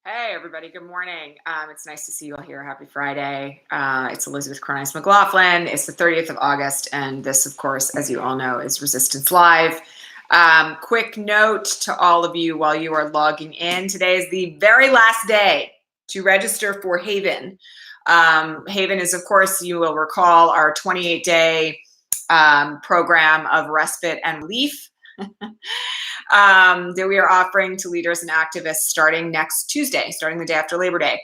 Hey, everybody. Good morning. It's nice to see you all here. Happy Friday. It's Elizabeth Cornice McLaughlin. It's the 30th of August. And this, of course, as you all know, is Resistance Live. Quick note to all of you while you are logging in. Today is the very last day to register for Haven. Haven is, of course, you will recall, our 28-day program of respite and relief. That we are offering to leaders and activists starting next Tuesday, starting the day after Labor Day.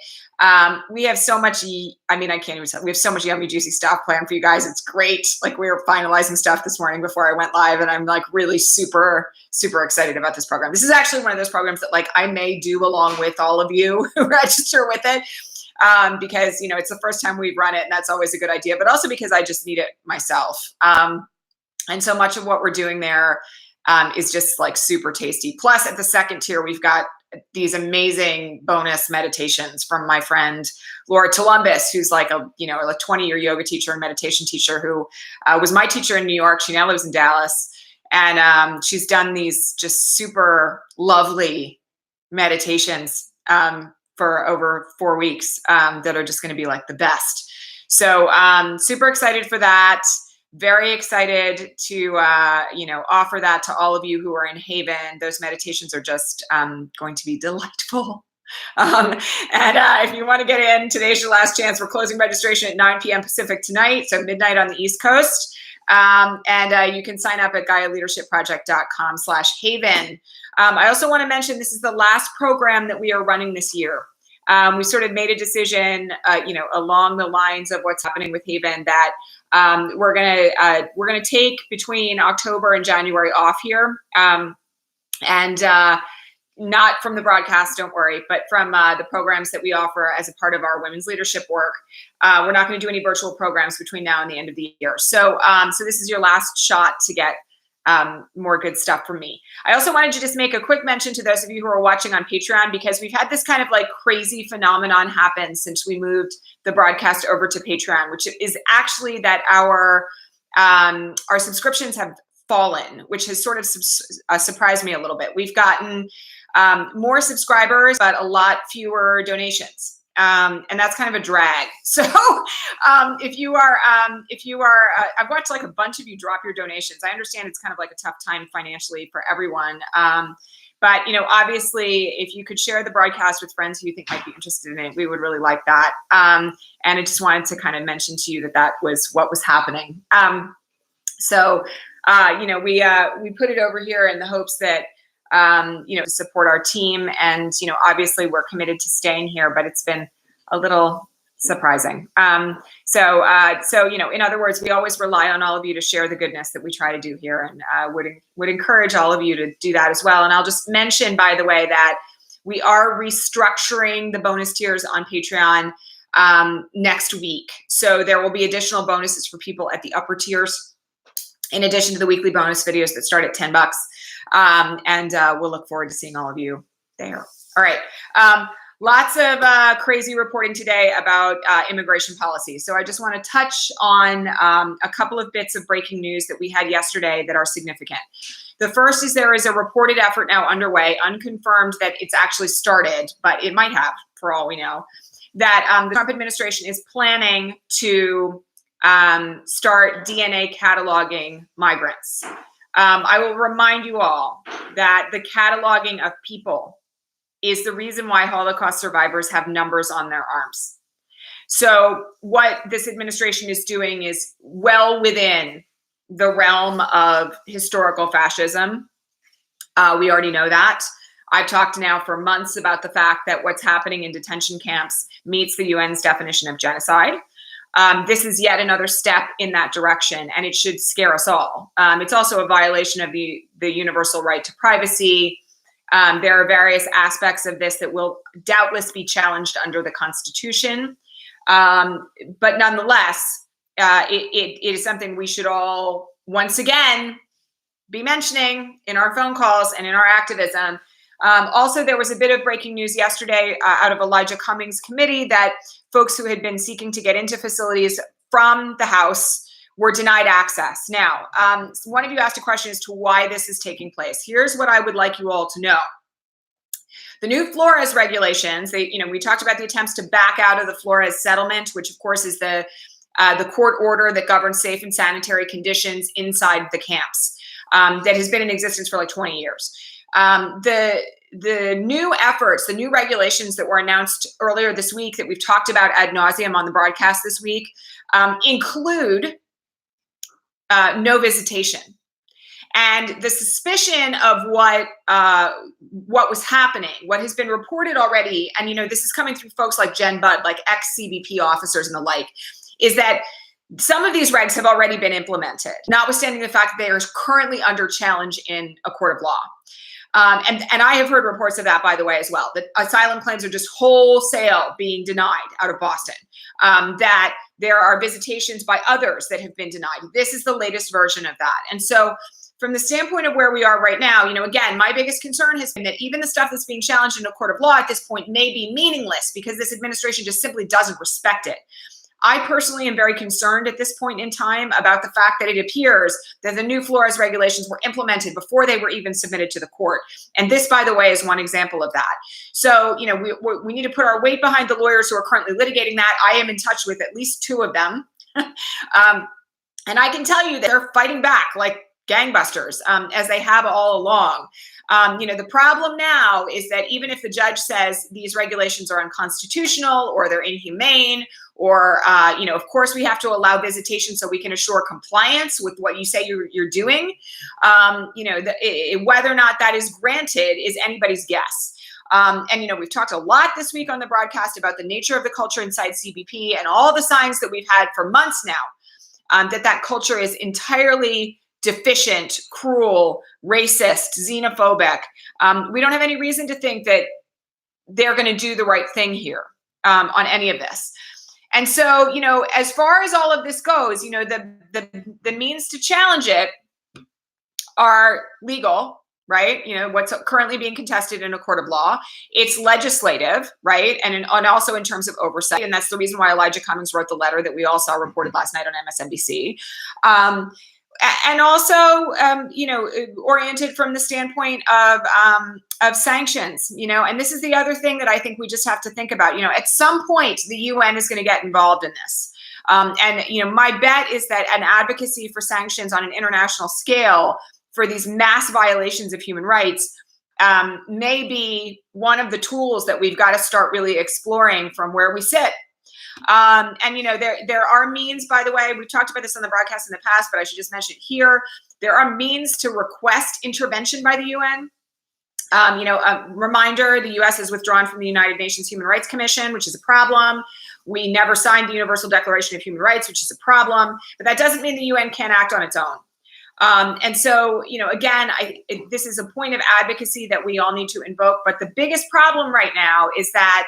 We have so much, I can't even tell. We have so much yummy, juicy stuff planned for you guys. It's great. Like, we were finalizing stuff this morning before I went live, and I'm like really super, super excited about this program. This is actually one of those programs that like I may do along with all of you who register with it. Because, it's the first time we've run it, and that's always a good idea, but also because I just need it myself. And so much of what we're doing there is just like super tasty. Plus, at the second tier, we've got these amazing bonus meditations from my friend Laura Tolumbus, who's like a 20-year yoga teacher and meditation teacher who was my teacher in New York. She now lives in Dallas, and she's done these just super lovely meditations for over 4 weeks that are just going to be like the best. So super excited for that. Very excited to, offer that to all of you who are in Haven. Those meditations are just going to be delightful. And if you want to get in, today's your last chance. We're closing registration at 9 p.m. Pacific tonight, so midnight on the East Coast. And you can sign up at GaiaLeadershipProject.com/Haven. I also want to mention this is the last program that we are running this year. We sort of made a decision, along the lines of what's happening with Haven, that we're gonna take between October and January off here, and not from the broadcast, don't worry, but from the programs that we offer as a part of our women's leadership work. We're not going to do any virtual programs between now and the end of the year. So this is your last shot to get more good stuff from me. I also wanted to just make a quick mention to those of you who are watching on Patreon, because we've had this kind of like crazy phenomenon happen since we moved the broadcast over to Patreon, which is actually that our subscriptions have fallen, which has sort of surprised me a little bit. We've gotten more subscribers, but a lot fewer donations. And that's kind of a drag. So if you are, I've watched like a bunch of you drop your donations. I understand it's kind of like a tough time financially for everyone. But obviously, if you could share the broadcast with friends who you think might be interested in it, we would really like that. And I just wanted to kind of mention to you that was what was happening. So we put it over here in the hopes that support our team. And, obviously we're committed to staying here, but it's been a little surprising. So in other words, we always rely on all of you to share the goodness that we try to do here, and would encourage all of you to do that as well. And I'll just mention, by the way, that we are restructuring the bonus tiers on Patreon next week. So there will be additional bonuses for people at the upper tiers, in addition to the weekly bonus videos that start at $10. And we'll look forward to seeing all of you there. All right. Lots of crazy reporting today about immigration policy. So I just want to touch on a couple of bits of breaking news that we had yesterday that are significant. The first is there is a reported effort now underway, unconfirmed that it's actually started, but it might have, for all we know, that the Trump administration is planning to start DNA cataloging migrants. I will remind you all that the cataloging of people is the reason why Holocaust survivors have numbers on their arms. So what this administration is doing is well within the realm of historical fascism. We already know that. I've talked now for months about the fact that what's happening in detention camps meets the UN's definition of genocide. This is yet another step in that direction, and it should scare us all. It's also a violation of the universal right to privacy. There are various aspects of this that will doubtless be challenged under the Constitution. But nonetheless, it is something we should all, once again, be mentioning in our phone calls and in our activism. Also, there was a bit of breaking news yesterday out of Elijah Cummings' committee that folks who had been seeking to get into facilities from the House were denied access. Now, one of you asked a question as to why this is taking place. Here's what I would like you all to know. The new Flores regulations, we talked about the attempts to back out of the Flores settlement, which of course is the court order that governs safe and sanitary conditions inside the camps, that has been in existence for like 20 years. The new efforts, the new regulations that were announced earlier this week that we've talked about ad nauseum on the broadcast this week, include no visitation. And the suspicion of what was happening, what has been reported already, and this is coming through folks like Jen Budd, like ex-CBP officers and the like, is that some of these regs have already been implemented, notwithstanding the fact that they are currently under challenge in a court of law. And I have heard reports of that, by the way, as well, that asylum claims are just wholesale being denied out of Boston, that there are visitations by others that have been denied. This is the latest version of that. And so from the standpoint of where we are right now, again, my biggest concern has been that even the stuff that's being challenged in a court of law at this point may be meaningless because this administration just simply doesn't respect it. I personally am very concerned at this point in time about the fact that it appears that the new Flores regulations were implemented before they were even submitted to the court. And this, by the way, is one example of that. So, we need to put our weight behind the lawyers who are currently litigating that. I am in touch with at least two of them. And I can tell you that they're fighting back like gangbusters, as they have all along. The problem now is that even if the judge says these regulations are unconstitutional or they're inhumane, or, of course we have to allow visitation so we can assure compliance with what you say you're doing, whether or not that is granted is anybody's guess. And we've talked a lot this week on the broadcast about the nature of the culture inside CBP and all the signs that we've had for months now, that culture is entirely deficient, cruel, racist, xenophobic. We don't have any reason to think that they're going to do the right thing here on any of this. And so, as far as all of this goes, the means to challenge it are legal, right? What's currently being contested in a court of law. It's legislative, right? And also in terms of oversight. And that's the reason why Elijah Cummings wrote the letter that we all saw reported last night on MSNBC. And also, oriented from the standpoint of sanctions, and this is the other thing that I think we just have to think about. At some point, the UN is going to get involved in this. And my bet is that an advocacy for sanctions on an international scale for these mass violations of human rights may be one of the tools that we've got to start really exploring from where we sit. And there are means, by the way, we've talked about this on the broadcast in the past, but I should just mention it here. There are means to request intervention by the UN. A reminder, the US has withdrawn from the United Nations Human Rights Commission, which is a problem. We never signed the Universal Declaration of Human Rights, which is a problem, but that doesn't mean the UN can't act on its own. And so, again, this is a point of advocacy that we all need to invoke. But the biggest problem right now is that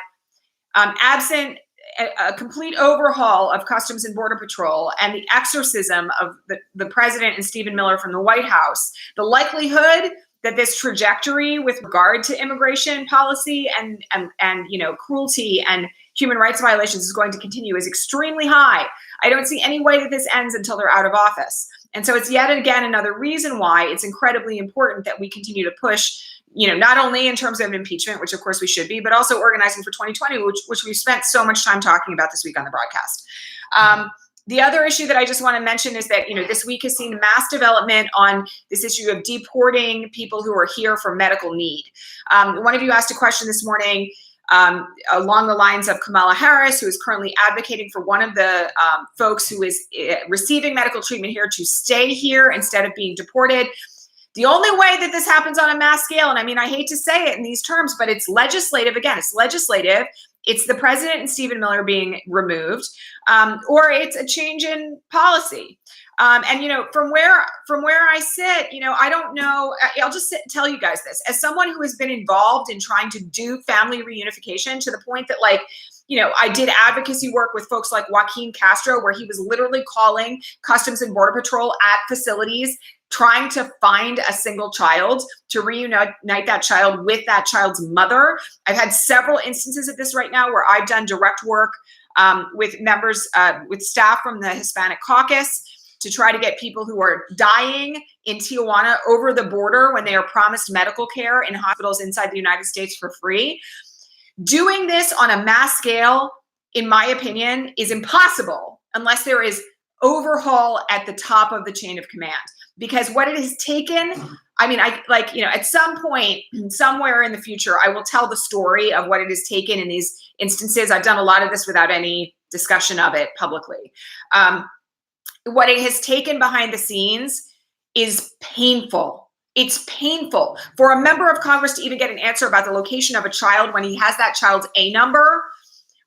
absent a complete overhaul of Customs and Border Patrol and the exorcism of the president and Stephen Miller from the White House, the likelihood that this trajectory with regard to immigration policy and cruelty and human rights violations is going to continue is extremely high. I don't see any way that this ends until they're out of office. And so it's yet again another reason why it's incredibly important that we continue to push, not only in terms of impeachment, which of course we should be, but also organizing for 2020, which we've spent so much time talking about this week on the broadcast. The other issue that I just want to mention is that, this week has seen mass development on this issue of deporting people who are here for medical need. One of you asked a question this morning along the lines of Kamala Harris, who is currently advocating for one of the folks who is receiving medical treatment here to stay here instead of being deported. The only way that this happens on a mass scale, and I hate to say it in these terms, but it's legislative. Again, it's legislative. It's the president and Stephen Miller being removed, or it's a change in policy. And from where I sit, I don't know. I'll just tell you guys this as someone who has been involved in trying to do family reunification to the point that, I did advocacy work with folks like Joaquin Castro, where he was literally calling Customs and Border Patrol at facilities, trying to find a single child to reunite that child with that child's mother. I've had several instances of this right now where I've done direct work with members, with staff from the Hispanic Caucus to try to get people who are dying in Tijuana over the border when they are promised medical care in hospitals inside the United States for free. Doing this on a mass scale, in my opinion, is impossible unless there is overhaul at the top of the chain of command. Because what it has taken, I mean, at some point, somewhere in the future, I will tell the story of what it has taken in these instances. I've done a lot of this without any discussion of it publicly. What it has taken behind the scenes is painful. It's painful for a member of Congress to even get an answer about the location of a child when he has that child's A number.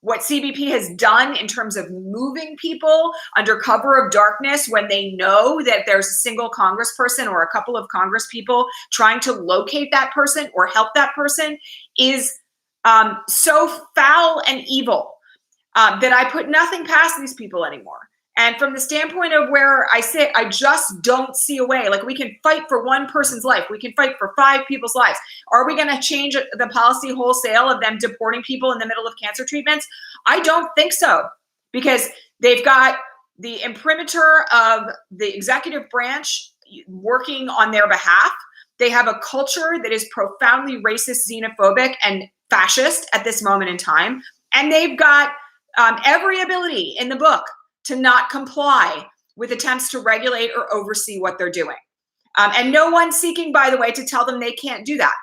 What CBP has done in terms of moving people under cover of darkness when they know that there's a single congressperson or a couple of congresspeople trying to locate that person or help that person is so foul and evil that I put nothing past these people anymore. And from the standpoint of where I sit, I just don't see a way. Like, we can fight for one person's life. We can fight for 5 people's lives. Are we going to change the policy wholesale of them deporting people in the middle of cancer treatments? I don't think so, because they've got the imprimatur of the executive branch working on their behalf. They have a culture that is profoundly racist, xenophobic, and fascist at this moment in time. And they've got every ability in the book to not comply with attempts to regulate or oversee what they're doing. And no one's seeking, by the way, to tell them they can't do that.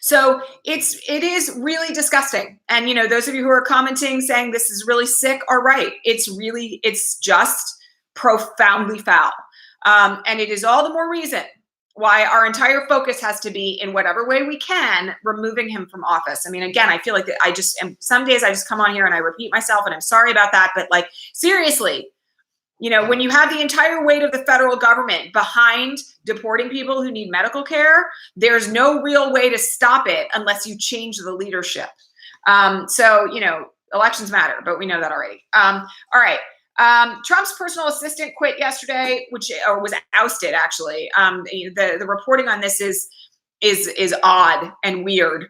So it is really disgusting. And, those of you who are commenting saying this is really sick are right. It's just profoundly foul. And it is all the more reason why our entire focus has to be, in whatever way we can, removing him from office. I mean, again, I feel like some days I just come on here and I repeat myself, and I'm sorry about that. But seriously, when you have the entire weight of the federal government behind deporting people who need medical care, there's no real way to stop it unless you change the leadership. Elections matter, but we know that already. All right. Trump's personal assistant quit yesterday, or was ousted, actually. The reporting on this is odd and weird.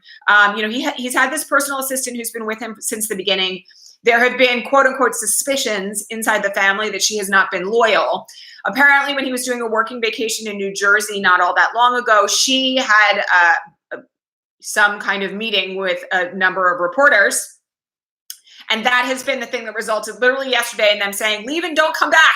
He's had this personal assistant who's been with him since the beginning. There have been, quote unquote, suspicions inside the family that she has not been loyal. Apparently, when he was doing a working vacation in New Jersey not all that long ago, she had some kind of meeting with a number of reporters. And that has been the thing that resulted literally yesterday in them saying, leave and don't come back.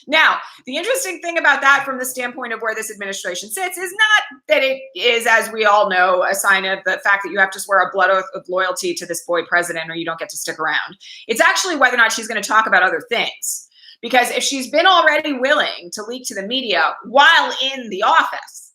Now, the interesting thing about that from the standpoint of where this administration sits is not that it is, as we all know, a sign of the fact that you have to swear a blood oath of loyalty to this boy president or you don't get to stick around. It's actually whether or not she's going to talk about other things. Because if she's been already willing to leak to the media while in the office,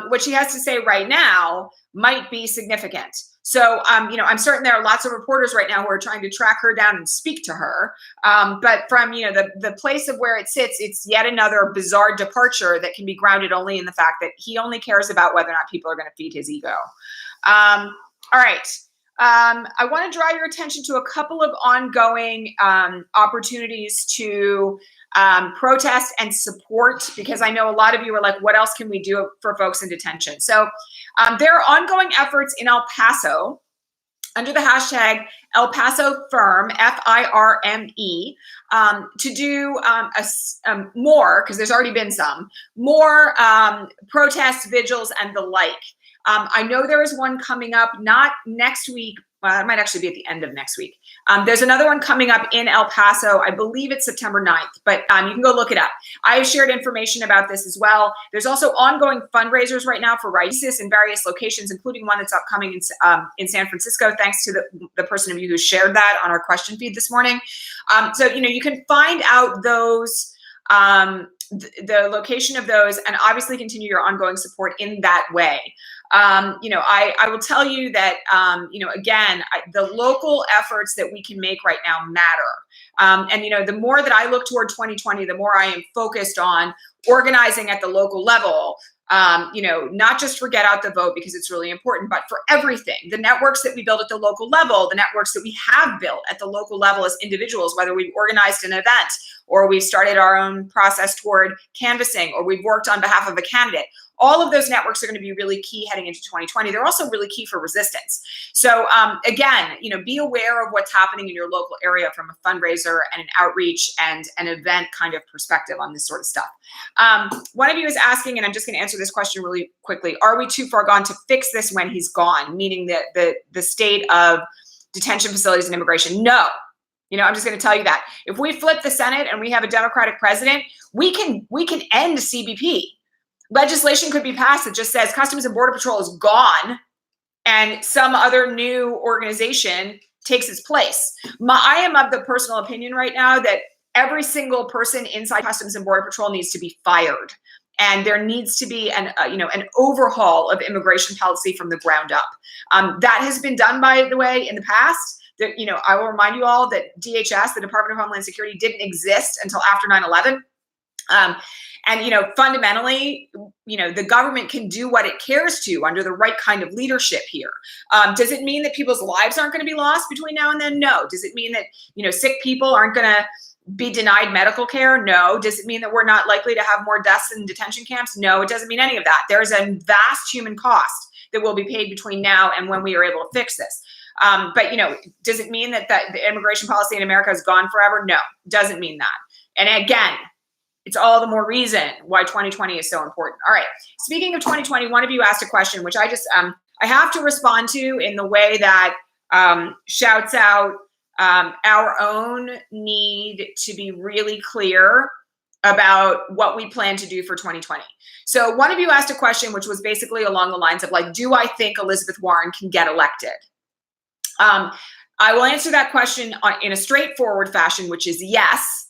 what she has to say right now might be significant. So, I'm certain there are lots of reporters right now who are trying to track her down and speak to her. But from, the place of where it sits, it's yet another bizarre departure that can be grounded only in the fact that he only cares about whether or not people are going to feed his ego. All right. I want to draw your attention to a couple of ongoing opportunities to protest and support, because I know a lot of you are like, what else can we do for folks in detention? So there are ongoing efforts in El Paso under the hashtag El Paso Firm, FIRME, to do more, because there's already been some, more protests, vigils, and the like. I know there is one coming up, not next week. Well, it might actually be at the end of next week. There's another one coming up in El Paso. I believe it's September 9th, but you can go look it up. I have shared information about this as well. There's also ongoing fundraisers right now for Raices in various locations, including one that's upcoming in San Francisco, thanks to the person of you who shared that on our question feed this morning. So, you can find out those, the location of those, and obviously continue your ongoing support in that way. I will tell you that, again, the local efforts that we can make right now matter. And the more that I look toward 2020, the more I am focused on organizing at the local level, not just for Get Out the Vote, because it's really important, but for everything. The networks that we build at the local level, the networks that we have built at the local level as individuals, whether we've organized an event or we've started our own process toward canvassing or we've worked on behalf of a candidate. all of those networks are going to be really key heading into 2020. They're also really key for resistance. So again, be aware of what's happening in your local area from a fundraiser and an outreach and an event kind of perspective on this sort of stuff. One of you is asking, and I'm just going to answer this question really quickly, are we too far gone to fix this when he's gone, meaning the state of detention facilities and immigration? No. I'm just going to tell you that. If we flip the Senate and we have a Democratic president, we can end CBP. Legislation could be passed that just says Customs and Border Patrol is gone and some other new organization takes its place. I am of the personal opinion right now that every single person inside Customs and Border Patrol needs to be fired. And there needs to be an overhaul of immigration policy from the ground up. That has been done, by the way, in the past. I will remind you all that DHS, the Department of Homeland Security, didn't exist until after 9/11. And fundamentally, the government can do what it cares to under the right kind of leadership here. Does it mean that people's lives aren't going to be lost between now and then? No. Does it mean that, sick people aren't going to be denied medical care? No. Does it mean that we're not likely to have more deaths in detention camps? No, it doesn't mean any of that. There's a vast human cost that will be paid between now and when we are able to fix this. But does it mean that the immigration policy in America is gone forever? No, doesn't mean that. And again, it's all the more reason why 2020 is so important. All right. Speaking of 2020, one of you asked a question, which I just, I have to respond to in the way that shouts out our own need to be really clear about what we plan to do for 2020. So one of you asked a question, which was basically along the lines of like, do I think Elizabeth Warren can get elected? I will answer that question in a straightforward fashion, which is yes.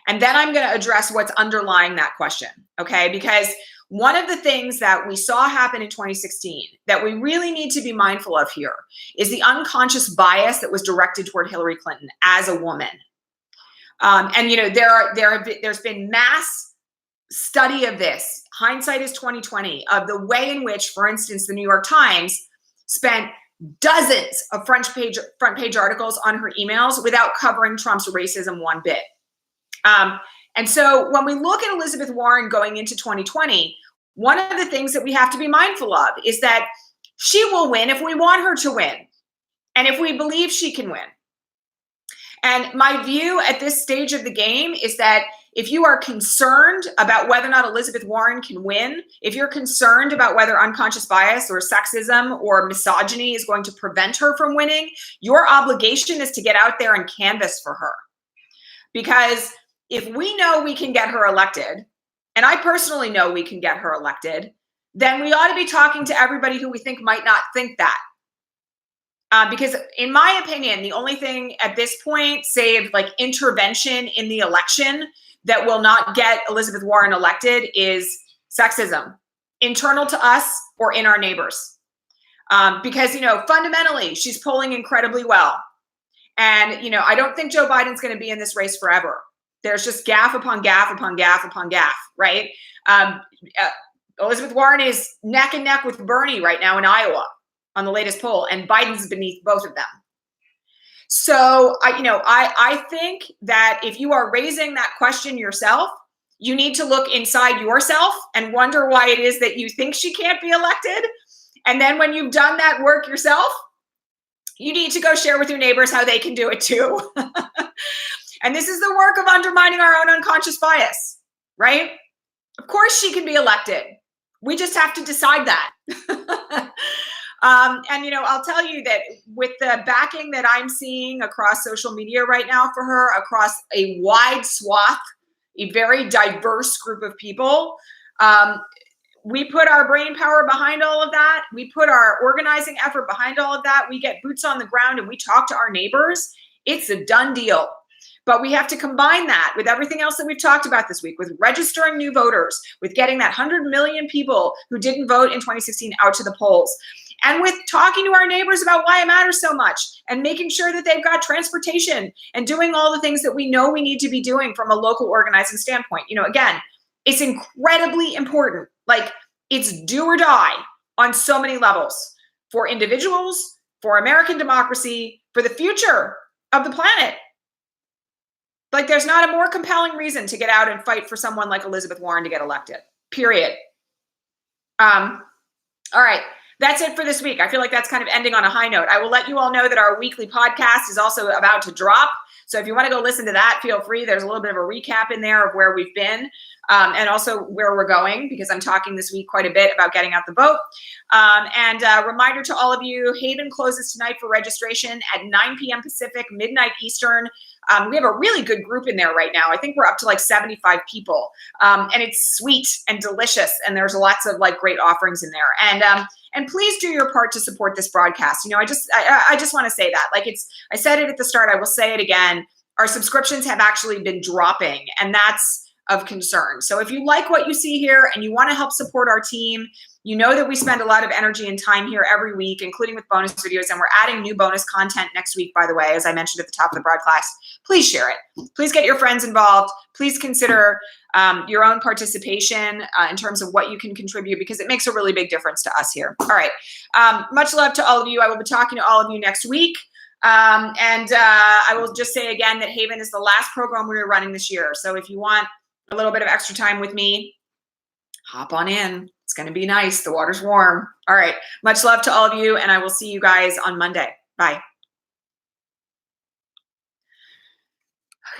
And then I'm going to address what's underlying that question, okay? Because one of the things that we saw happen in 2016 that we really need to be mindful of here is the unconscious bias that was directed toward Hillary Clinton as a woman. And there's been mass study of this. Hindsight is 2020 of the way in which, for instance, the New York Times spent dozens of front page articles on her emails without covering Trump's racism one bit. And so when we look at Elizabeth Warren going into 2020, one of the things that we have to be mindful of is that she will win if we want her to win and if we believe she can win. And my view at this stage of the game is that if you are concerned about whether or not Elizabeth Warren can win, if you're concerned about whether unconscious bias or sexism or misogyny is going to prevent her from winning, your obligation is to get out there and canvass for her. Because if we know we can get her elected, and I personally know we can get her elected, then we ought to be talking to everybody who we think might not think that. Because in my opinion, the only thing at this point, save like intervention in the election, that will not get Elizabeth Warren elected is sexism, internal to us or in our neighbors. Because, fundamentally, she's polling incredibly well. And, I don't think Joe Biden's going to be in this race forever. There's just gaffe upon gaffe upon gaffe upon gaffe, right? Elizabeth Warren is neck and neck with Bernie right now in Iowa on the latest poll, and Biden's beneath both of them. So, I think that if you are raising that question yourself, you need to look inside yourself and wonder why it is that you think she can't be elected. And then when you've done that work yourself, you need to go share with your neighbors how they can do it too. And this is the work of undermining our own unconscious bias, right? Of course she can be elected. We just have to decide that. And, I'll tell you that with the backing that I'm seeing across social media right now for her, across a wide swath, a very diverse group of people, we put our brain power behind all of that. We put our organizing effort behind all of that. We get boots on the ground and we talk to our neighbors. It's a done deal. But we have to combine that with everything else that we've talked about this week, with registering new voters, with getting that 100 million people who didn't vote in 2016 out to the polls, and with talking to our neighbors about why it matters so much and making sure that they've got transportation and doing all the things that we know we need to be doing from a local organizing standpoint. Again, it's incredibly important. Like, it's do or die on so many levels for individuals, for American democracy, for the future of the planet. Like, there's not a more compelling reason to get out and fight for someone like Elizabeth Warren to get elected, period. All right. That's it for this week. I feel like that's kind of ending on a high note. I will let you all know that our weekly podcast is also about to drop. So if you want to go listen to that, feel free. There's a little bit of a recap in there of where we've been and also where we're going, because I'm talking this week quite a bit about getting out the vote. And a reminder to all of you, Haven closes tonight for registration at 9 p.m. Pacific, midnight Eastern. We have a really good group in there right now. I think we're up to like 75 people. And it's sweet and delicious. And there's lots of like great offerings in there. And please do your part to support this broadcast. You know, I just want to say that. Like I said it at the start, I will say it again. Our subscriptions have actually been dropping, and that's of concern. So if you like what you see here and you want to help support our team, you know that we spend a lot of energy and time here every week, including with bonus videos, and we're adding new bonus content next week, by the way, as I mentioned at the top of the broadcast. Please share it. Please get your friends involved. Please consider your own participation in terms of what you can contribute, because it makes a really big difference to us here. All right. Much love to all of you. I will be talking to all of you next week. I will just say again that Haven is the last program we are running this year. So if you want a little bit of extra time with me, hop on in. It's going to be nice. The water's warm. All right. Much love to all of you, and I will see you guys on Monday. Bye.